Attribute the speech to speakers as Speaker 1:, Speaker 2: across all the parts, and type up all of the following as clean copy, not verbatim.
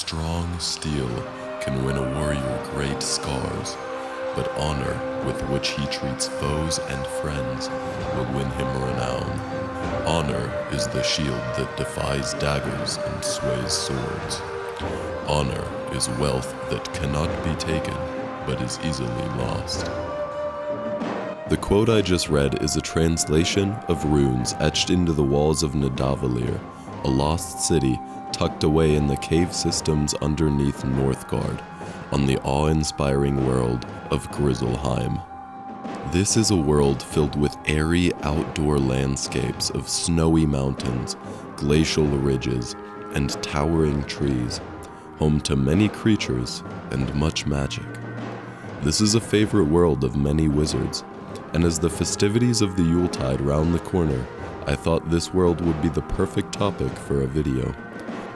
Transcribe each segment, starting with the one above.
Speaker 1: Strong steel can win a warrior great scars, but honor with which he treats foes and friends will win him renown. Honor is the shield that defies daggers and sways swords. Honor is wealth that cannot be taken, but is easily lost. The quote I just read is a translation of runes etched into the walls of Nidavellir, a lost city tucked away in the cave systems underneath Northgard, on the awe-inspiring world of Grizzleheim. This is a world filled with airy outdoor landscapes of snowy mountains, glacial ridges, and towering trees, home to many creatures and much magic. This is a favorite world of many wizards, and as the festivities of the Yuletide round the corner, I thought this world would be the perfect topic for a video.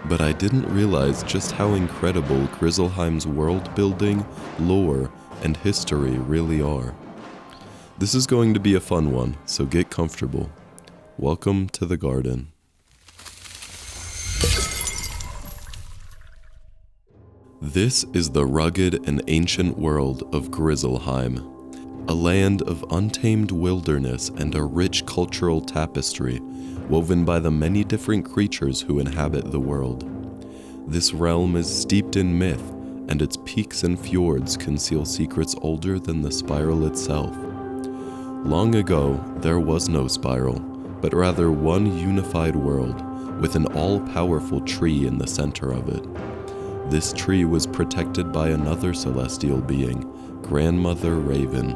Speaker 1: But I didn't realize just how incredible Grizzleheim's world building, lore, and history really are. This is going to be a fun one, so get comfortable. Welcome to the garden. This is the rugged and ancient world of Grizzleheim, a land of untamed wilderness and a rich cultural tapestry woven by the many different creatures who inhabit the world. This realm is steeped in myth, and its peaks and fjords conceal secrets older than the spiral itself. Long ago, there was no spiral, but rather one unified world, with an all-powerful tree in the center of it. This tree was protected by another celestial being, Grandmother Raven.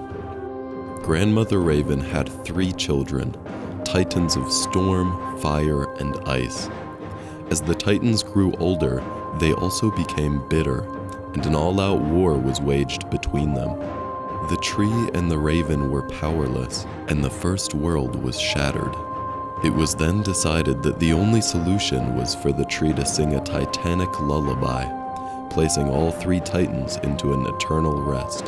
Speaker 1: Grandmother Raven had 3 children, Titans of storm, fire, and ice. As the Titans grew older, they also became bitter, and an all-out war was waged between them. The tree and the raven were powerless, and the first world was shattered. It was then decided that the only solution was for the tree to sing a titanic lullaby, placing all 3 Titans into an eternal rest.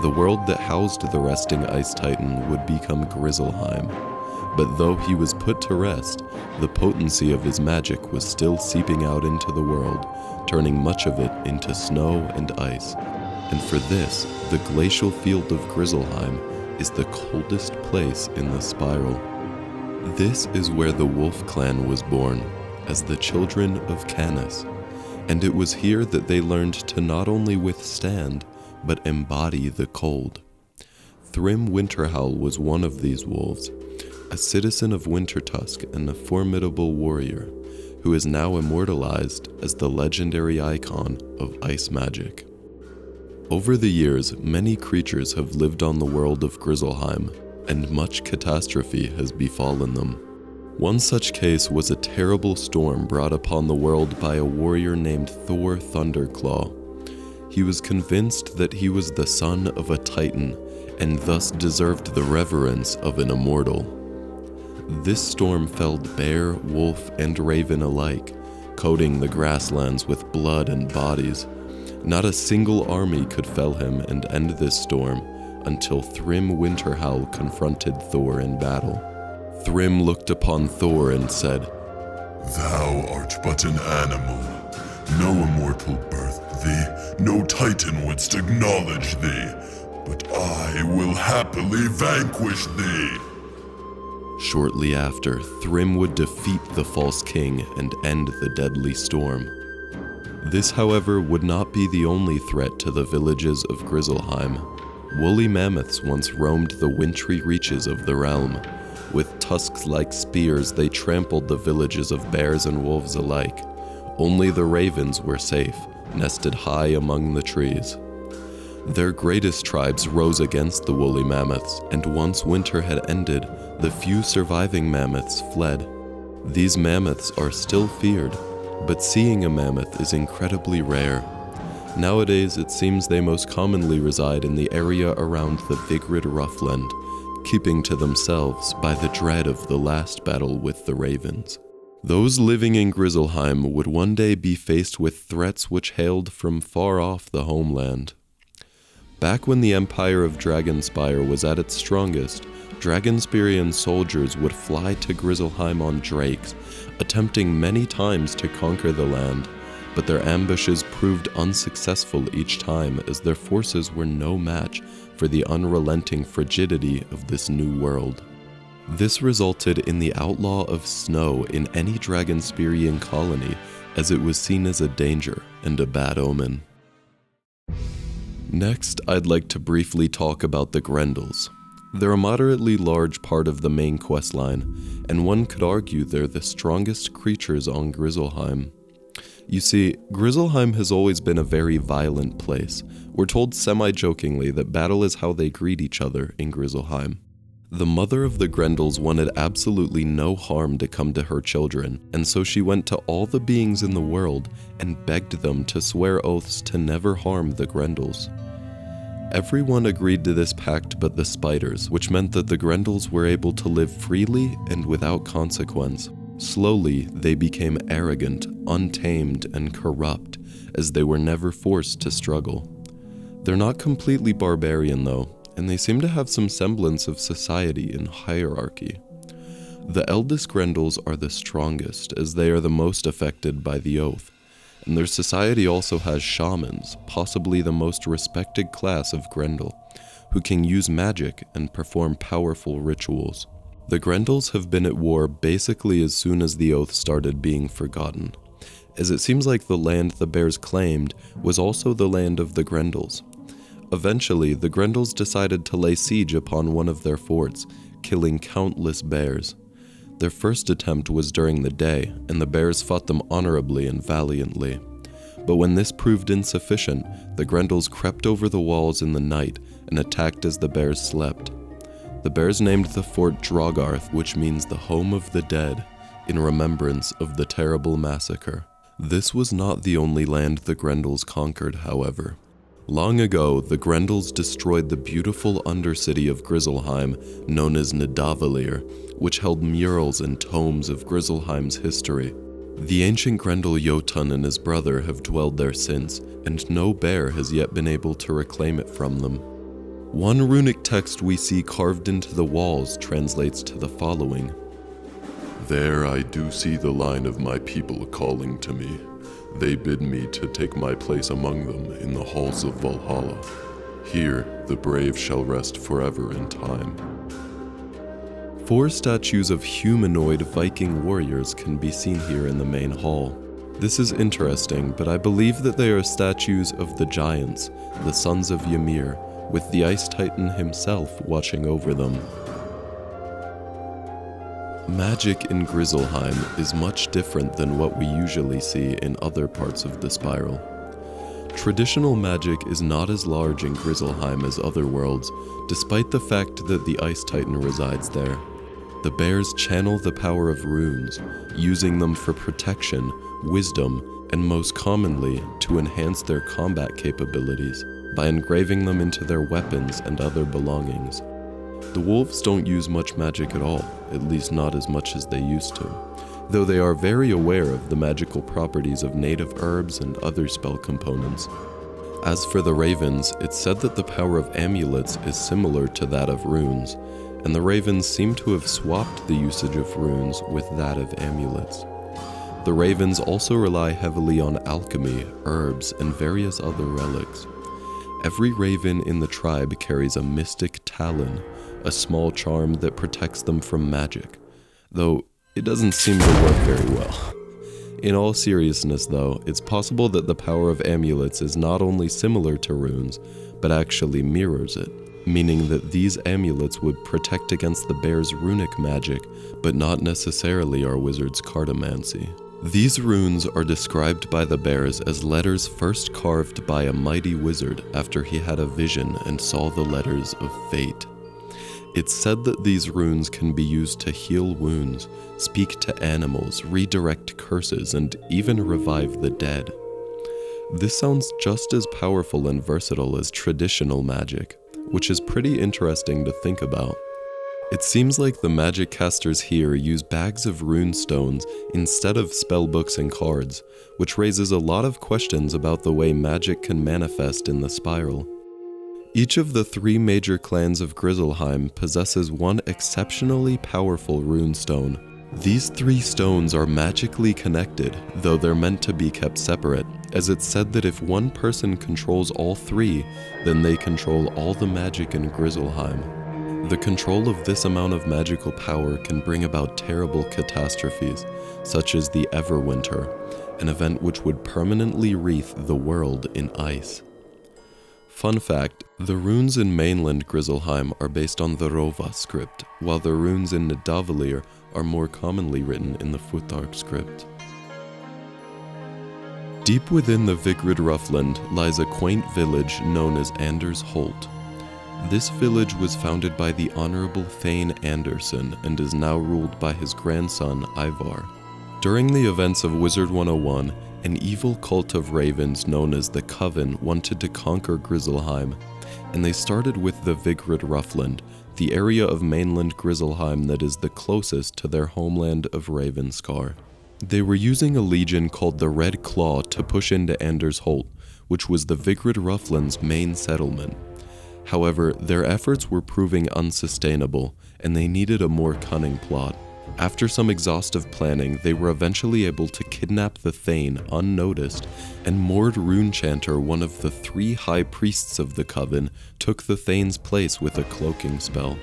Speaker 1: The world that housed the resting Ice Titan would become Grizzleheim, but though he was put to rest, the potency of his magic was still seeping out into the world, turning much of it into snow and ice. And for this, the glacial field of Grizzleheim is the coldest place in the spiral. This is where the Wolf Clan was born, as the children of Canis, and it was here that they learned to not only withstand, but embody the cold. Thrym Winterhowl was one of these wolves, a citizen of Wintertusk and a formidable warrior, who is now immortalized as the legendary icon of ice magic. Over the years, many creatures have lived on the world of Grizzleheim, and much catastrophe has befallen them. One such case was a terrible storm brought upon the world by a warrior named Thor Thunderclaw. He was convinced that he was the son of a Titan, and thus deserved the reverence of an immortal. This storm felled bear, wolf, and raven alike, coating the grasslands with blood and bodies. Not a single army could fell him and end this storm until Thrym Winterhowl confronted Thor in battle. Thrym looked upon Thor and said,
Speaker 2: "Thou art but an animal. No immortal birthed thee, no Titan wouldst acknowledge thee, but I will happily vanquish thee."
Speaker 1: Shortly after, Thrym would defeat the false king and end the deadly storm. This, however, would not be the only threat to the villages of Grizzleheim. Woolly mammoths once roamed the wintry reaches of the realm. With tusks like spears, they trampled the villages of bears and wolves alike. Only the ravens were safe, nested high among the trees. Their greatest tribes rose against the woolly mammoths, and once winter had ended, the few surviving mammoths fled. These mammoths are still feared, but seeing a mammoth is incredibly rare. Nowadays, it seems they most commonly reside in the area around the Vigrid Roughland, keeping to themselves by the dread of the last battle with the ravens. Those living in Grizzleheim would one day be faced with threats which hailed from far off the homeland. Back when the Empire of Dragonspyre was at its strongest, Dragonspyrian soldiers would fly to Grizzleheim on drakes, attempting many times to conquer the land, but their ambushes proved unsuccessful each time as their forces were no match for the unrelenting frigidity of this new world. This resulted in the outlaw of snow in any Dragonspyrian colony, as it was seen as a danger and a bad omen. Next, I'd like to briefly talk about the Grendels. They're a moderately large part of the main questline, and one could argue they're the strongest creatures on Grizzleheim. You see, Grizzleheim has always been a very violent place. We're told semi-jokingly that battle is how they greet each other in Grizzleheim. The mother of the Grendels wanted absolutely no harm to come to her children, and so she went to all the beings in the world and begged them to swear oaths to never harm the Grendels. Everyone agreed to this pact but the spiders, which meant that the Grendels were able to live freely and without consequence. Slowly, they became arrogant, untamed, and corrupt, as they were never forced to struggle. They're not completely barbarian though, and they seem to have some semblance of society and hierarchy. The eldest Grendels are the strongest, as they are the most affected by the oath, and their society also has shamans, possibly the most respected class of Grendel, who can use magic and perform powerful rituals. The Grendels have been at war basically as soon as the oath started being forgotten, as it seems like the land the bears claimed was also the land of the Grendels. Eventually, the Grendels decided to lay siege upon one of their forts, killing countless bears. Their first attempt was during the day, and the bears fought them honorably and valiantly. But when this proved insufficient, the Grendels crept over the walls in the night and attacked as the bears slept. The bears named the fort Dragarth, which means the home of the dead, in remembrance of the terrible massacre. This was not the only land the Grendels conquered, however. Long ago, the Grendels destroyed the beautiful undercity of Grizzleheim, known as Nidavellir, which held murals and tomes of Grizzleheim's history. The ancient Grendel Jotun and his brother have dwelled there since, and no bear has yet been able to reclaim it from them. One runic text we see carved into the walls translates to the following:
Speaker 2: There I do see the line of my people calling to me. They bid me to take my place among them in the halls of Valhalla. Here the brave shall rest forever in time.
Speaker 1: 4 statues of humanoid Viking warriors can be seen here in the main hall. This is interesting, but I believe that they are statues of the giants, the sons of Ymir, with the Ice Titan himself watching over them. Magic in Grizzleheim is much different than what we usually see in other parts of the spiral. Traditional magic is not as large in Grizzleheim as other worlds, despite the fact that the Ice Titan resides there. The bears channel the power of runes, using them for protection, wisdom, and most commonly to enhance their combat capabilities by engraving them into their weapons and other belongings. The wolves don't use much magic at all, at least not as much as they used to, though they are very aware of the magical properties of native herbs and other spell components. As for the ravens, it's said that the power of amulets is similar to that of runes, and the ravens seem to have swapped the usage of runes with that of amulets. The ravens also rely heavily on alchemy, herbs, and various other relics. Every raven in the tribe carries a mystic talon, a small charm that protects them from magic, though it doesn't seem to work very well. In all seriousness though, it's possible that the power of amulets is not only similar to runes, but actually mirrors it, meaning that these amulets would protect against the bear's runic magic, but not necessarily our wizard's cartomancy. These runes are described by the bears as letters first carved by a mighty wizard after he had a vision and saw the letters of fate. It's said that these runes can be used to heal wounds, speak to animals, redirect curses, and even revive the dead. This sounds just as powerful and versatile as traditional magic, which is pretty interesting to think about. It seems like the magic casters here use bags of rune stones instead of spellbooks and cards, which raises a lot of questions about the way magic can manifest in the spiral. Each of the 3 major clans of Grizzleheim possesses one exceptionally powerful rune stone, These 3 stones are magically connected, though they're meant to be kept separate, as it's said that if one person controls all 3, then they control all the magic in Grizzleheim. The control of this amount of magical power can bring about terrible catastrophes, such as the Everwinter, an event which would permanently wreath the world in ice. Fun fact, the runes in mainland Grizzleheim are based on the Rova script, while the runes in Nidavellir are more commonly written in the Futhark script. Deep within the Vigrid Ruffland lies a quaint village known as Anders Holt. This village was founded by the Honorable Thane Anderson and is now ruled by his grandson Ivar. During the events of Wizard101, an evil cult of ravens known as the Coven wanted to conquer Grizzleheim, and they started with the Vigrid Ruffland, the area of mainland Grizzleheim that is the closest to their homeland of Ravenscar. They were using a legion called the Red Claw to push into Anders Holt, which was the Vigrid Ruffland's main settlement. However, their efforts were proving unsustainable, and they needed a more cunning plot. After some exhaustive planning, they were eventually able to kidnap the Thane unnoticed, and Mord Runechanter, one of the 3 high priests of the Coven, took the Thane's place with a cloaking spell.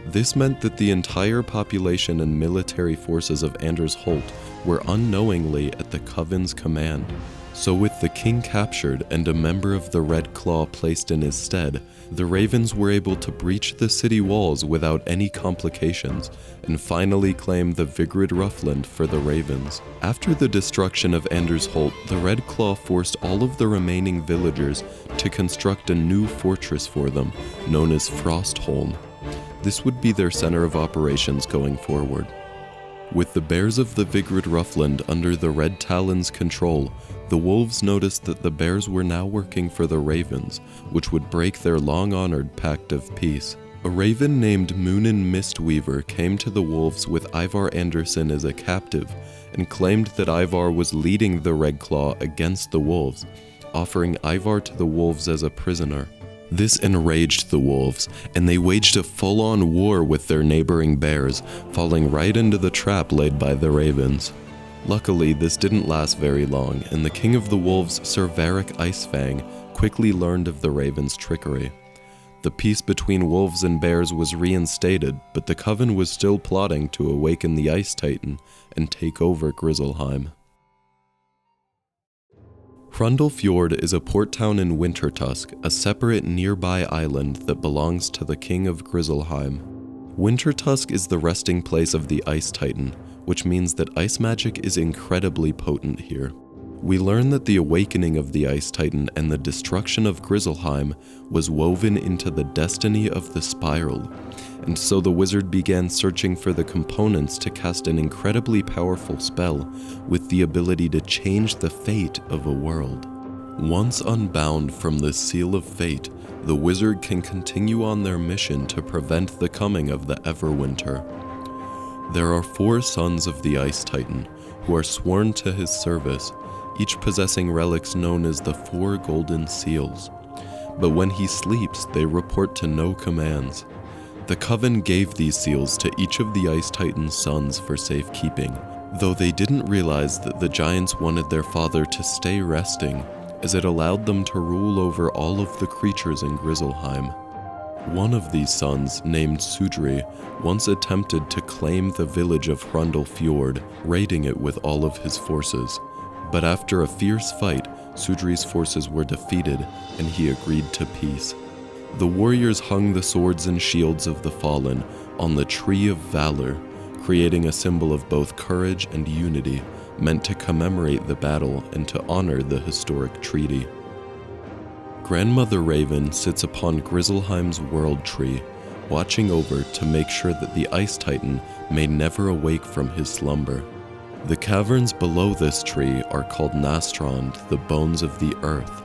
Speaker 1: This meant that the entire population and military forces of Anders Holt were unknowingly at the Coven's command. So with the king captured and a member of the Red Claw placed in his stead, the Ravens were able to breach the city walls without any complications and finally claim the Vigrid Ruffland for the Ravens. After the destruction of Anders Holt, the Red Claw forced all of the remaining villagers to construct a new fortress for them, known as Frostholm. This would be their center of operations going forward. With the bears of the Vigrid Ruffland under the Red Talon's control, the wolves noticed that the bears were now working for the ravens, which would break their long-honored pact of peace. A raven named Moonin Mistweaver came to the wolves with Ivar Anderson as a captive, and claimed that Ivar was leading the Red Claw against the wolves, offering Ivar to the wolves as a prisoner. This enraged the wolves, and they waged a full-on war with their neighboring bears, falling right into the trap laid by the ravens. Luckily, this didn't last very long, and the king of the wolves, Sir Varric Icefang, quickly learned of the ravens' trickery. The peace between wolves and bears was reinstated, but the Coven was still plotting to awaken the Ice Titan and take over Grizzleheim. Hrundle is a port town in Wintertusk, a separate nearby island that belongs to the King of Grizzleheim. Wintertusk is the resting place of the Ice Titan, which means that ice magic is incredibly potent here. We learn that the awakening of the Ice Titan and the destruction of Grizzleheim was woven into the destiny of the Spiral, and so the wizard began searching for the components to cast an incredibly powerful spell with the ability to change the fate of a world. Once unbound from the Seal of Fate, the wizard can continue on their mission to prevent the coming of the Everwinter. There are 4 sons of the Ice Titan, who are sworn to his service, each possessing relics known as the 4 Golden Seals. But when he sleeps, they report to no commands. The Coven gave these seals to each of the Ice Titan's sons for safekeeping, though they didn't realize that the giants wanted their father to stay resting, as it allowed them to rule over all of the creatures in Grizzleheim. One of these sons, named Sudri, once attempted to claim the village of Hrundle, raiding it with all of his forces. But after a fierce fight, Sudri's forces were defeated, and he agreed to peace. The warriors hung the swords and shields of the fallen on the Tree of Valor, creating a symbol of both courage and unity, meant to commemorate the battle and to honor the historic treaty. Grandmother Raven sits upon Grizzleheim's World Tree, watching over to make sure that the Ice Titan may never awake from his slumber. The caverns below this tree are called Nastrand, the Bones of the Earth.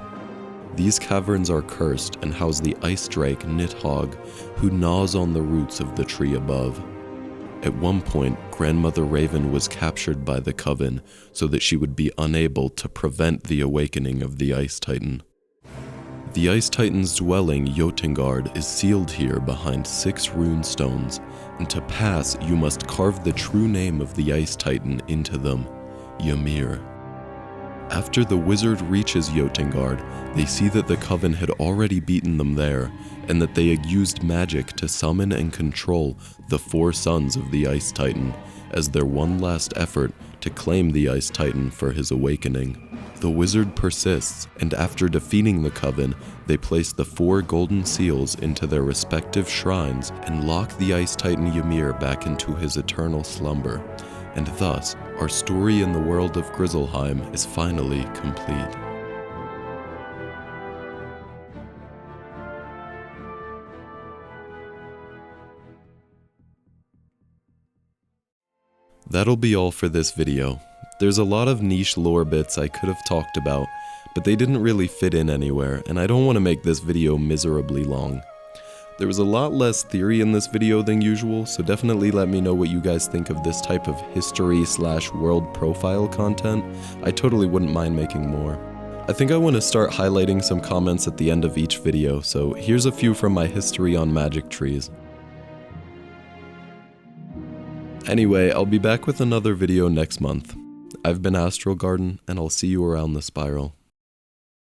Speaker 1: These caverns are cursed and house the ice drake Nidhogg, who gnaws on the roots of the tree above. At one point, Grandmother Raven was captured by the Coven so that she would be unable to prevent the awakening of the Ice Titan. The Ice Titan's dwelling, Jotengard, is sealed here behind 6 rune stones, and to pass you must carve the true name of the Ice Titan into them, Ymir. After the wizard reaches Jotengard, they see that the Coven had already beaten them there, and that they had used magic to summon and control the 4 sons of the Ice Titan, as their one last effort to claim the Ice Titan for his awakening. The wizard persists, and after defeating the Coven, they place the 4 golden seals into their respective shrines and lock the Ice Titan Ymir back into his eternal slumber. And thus, our story in the world of Grizzleheim is finally complete. That'll be all for this video. There's a lot of niche lore bits I could have talked about, but they didn't really fit in anywhere, and I don't want to make this video miserably long. There was a lot less theory in this video than usual, so definitely let me know what you guys think of this type of history/world profile content. I totally wouldn't mind making more. I think I want to start highlighting some comments at the end of each video, so here's a few from my history on magic trees. Anyway, I'll be back with another video next month. I've been AstralGarden, and I'll see you around the spiral.